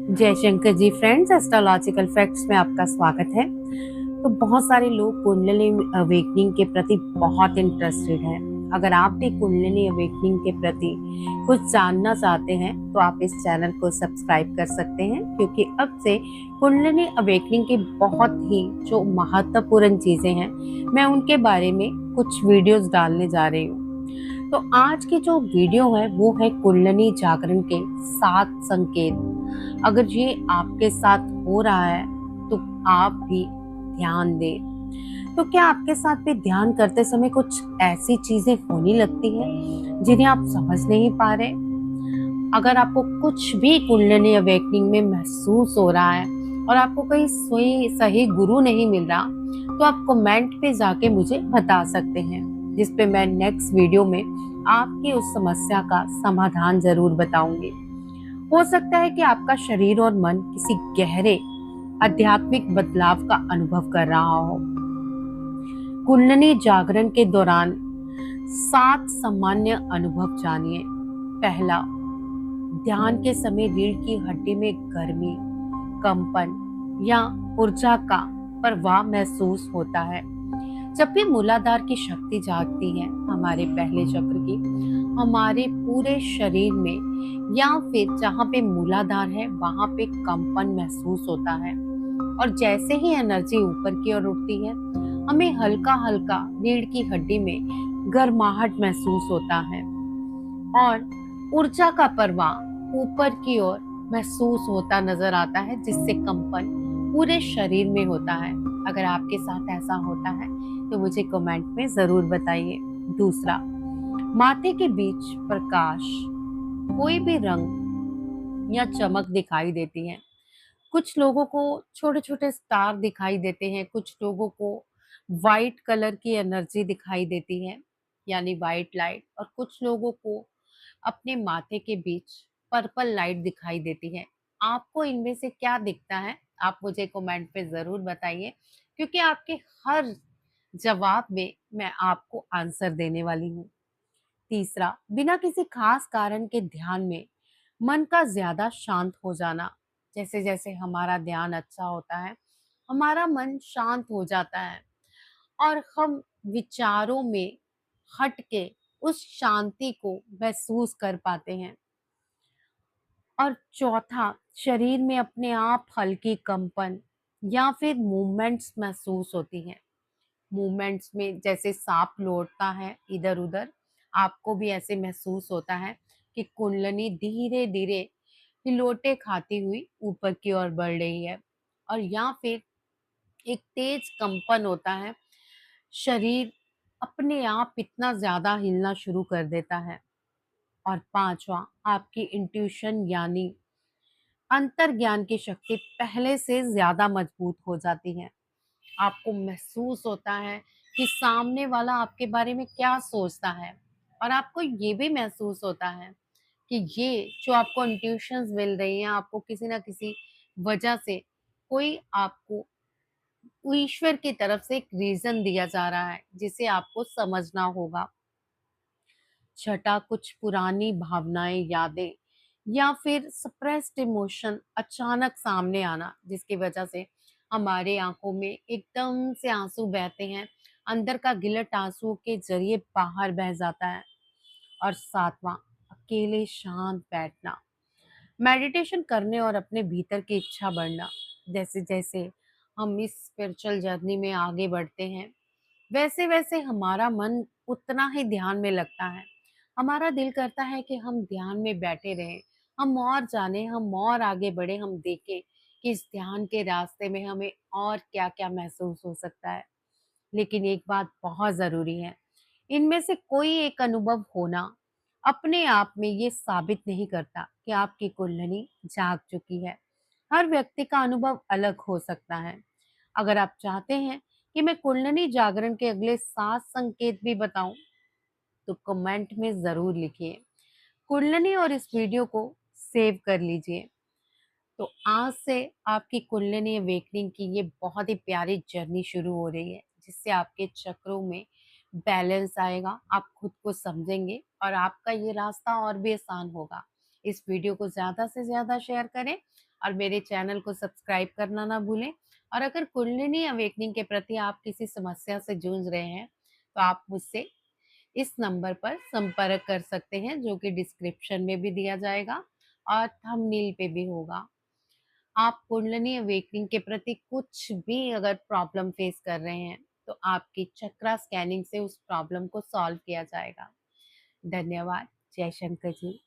जय Shankar ji friends, astrological facts में आपका स्वागत है। तो बहुत सारे लोग कुंडलिनी अवेकनिंग के प्रति बहुत इंटरेस्टेड हैं। अगर आप भी कुंडलिनी अवेकनिंग के प्रति कुछ जानना चाहते हैं तो आप इस चैनल को सब्सक्राइब कर सकते हैं, क्योंकि अब से कुंडलिनी अवेकनिंग की बहुत ही जो महत्वपूर्ण चीजें हैं मैं उनके बारे में कुछ वीडियोस डालने जा रही हूँ। तो आज की जो वीडियो है वो है कुंडलिनी जागरण के 7 संकेत। अगर ये आपके साथ हो रहा है तो आप भी ध्यान दें। तो क्या आपके साथ भी ध्यान करते समय कुछ ऐसी चीजें होने लगती हैं जिन्हें आप समझ नहीं पा रहे? अगर आपको कुछ भी कुंडलिनी अवेकनिंग में महसूस हो रहा है और आपको कहीं सही गुरु नहीं मिल रहा, तो आप कमेंट पे जाके मुझे बता सकते हैं, जिस पे मैं नेक्स्ट वीडियो में आपकी उस समस्या का समाधान जरूर बताऊंगी। हो सकता है कि आपका शरीर और मन किसी गहरे आध्यात्मिक बदलाव का अनुभव कर रहा हो। कुंडलिनी जागरण के दौरान 7 सामान्य अनुभव जानिए। पहला, ध्यान के समय रीढ़ की हड्डी में गर्मी, कंपन या ऊर्जा का प्रवाह महसूस होता है। जब भी मूलाधार की शक्ति जागती है, हमारे पहले चक्र की, हमारे पूरे शरीर में या फिर जहाँ पे मूलाधार है वहां पे कंपन महसूस होता है। और जैसे ही एनर्जी ऊपर की ओर उठती है, हमें हल्का हल्का रीढ़ की हड्डी में गर्माहट महसूस होता है और ऊर्जा का प्रवाह ऊपर की ओर महसूस होता नजर आता है, जिससे कंपन पूरे शरीर में होता है। अगर आपके साथ ऐसा होता है तो मुझे कमेंट में जरूर बताइए। दूसरा, माथे के बीच प्रकाश, कोई भी रंग या चमक दिखाई देती है। कुछ लोगों को छोटे छोटे स्टार दिखाई देते हैं, कुछ लोगों को वाइट कलर की एनर्जी दिखाई देती है, यानी वाइट लाइट, और कुछ लोगों को अपने माथे के बीच पर्पल लाइट दिखाई देती है। आपको इनमें से क्या दिखता है, आप मुझे कमेंट पे जरूर बताइए, क्योंकि आपके हर जवाब में मैं आपको आंसर देने वाली हूँ। तीसरा, बिना किसी खास कारण के ध्यान में मन का ज्यादा शांत हो जाना। जैसे जैसे हमारा ध्यान अच्छा होता है, हमारा मन शांत हो जाता है और हम विचारों में हट के उस शांति को महसूस कर पाते हैं। और चौथा, शरीर में अपने आप हल्की कंपन या फिर मूवमेंट्स महसूस होती हैं। मूवमेंट्स में जैसे सांप लौटता है इधर उधर, आपको भी ऐसे महसूस होता है कि कुंडलिनी धीरे धीरे हिलोटे खाती हुई ऊपर की ओर बढ़ रही है। और या फिर एक तेज कंपन होता है, शरीर अपने आप इतना ज्यादा हिलना शुरू कर देता है। और पांचवा, आपकी इंट्यूशन यानी अंतर ज्ञान की शक्ति पहले से ज्यादा मजबूत हो जाती है। आपको महसूस होता है कि सामने वाला आपके बारे में क्या सोचता है, और आपको ये भी महसूस होता है कि ये जो आपको इंट्यूशंस मिल रही हैं, आपको किसी ना किसी वजह से कोई आपको ईश्वर की तरफ से एक रीजन दिया जा रहा है जिसे आपको समझना होगा। छठा, कुछ पुरानी भावनाएं, यादें या फिर सप्रेस्ड इमोशन अचानक सामने आना, जिसकी वजह से हमारे आंखों में एकदम से आंसू बहते हैं, अंदर का गिलट आंसू के जरिए बाहर बह जाता है। और सातवां, अकेले शांत बैठना, मेडिटेशन करने और अपने भीतर की इच्छा बढ़ना। जैसे जैसे हम इस स्पिरिचुअल जर्नी में आगे बढ़ते हैं, वैसे वैसे हमारा मन उतना ही ध्यान में लगता है। हमारा दिल करता है कि हम ध्यान में बैठे रहें, हम और जाने, हम और आगे बढ़े, हम देखें कि इस ध्यान के रास्ते में हमें और क्या क्या महसूस हो सकता है। लेकिन एक बात बहुत जरूरी है, इनमें से कोई एक अनुभव होना अपने आप में ये साबित नहीं करता कि आपकी कुंडली जाग चुकी है। हर व्यक्ति का अनुभव अलग हो सकता है। अगर आप चाहते हैं कि मैं कुंडली जागरण के अगले 7 संकेत भी बताऊं, तो कमेंट में जरूर लिखिए कुंडली और इस वीडियो को सेव कर लीजिए। तो आज से आपकी कुंडलिनी अवेकनिंग की ये बहुत ही प्यारी जर्नी शुरू हो रही है, जिससे आपके चक्रों में बैलेंस आएगा, आप खुद को समझेंगे और आपका ये रास्ता और भी आसान होगा। इस वीडियो को ज्यादा से ज्यादा शेयर करें और मेरे चैनल को सब्सक्राइब करना ना भूलें। और अगर कुंडलिनी अवेकनिंग के प्रति आप किसी समस्या से जूझ रहे हैं, तो आप मुझसे इस नंबर पर संपर्क कर सकते हैं, जो कि डिस्क्रिप्शन में भी दिया जाएगा और थंबनेल पे भी होगा। आप कुंडलिनी अवेकनिंग के प्रति कुछ भी अगर प्रॉब्लम फेस कर रहे हैं, तो आपकी चक्रा स्कैनिंग से उस प्रॉब्लम को सॉल्व किया जाएगा। धन्यवाद। जय शंकर जी।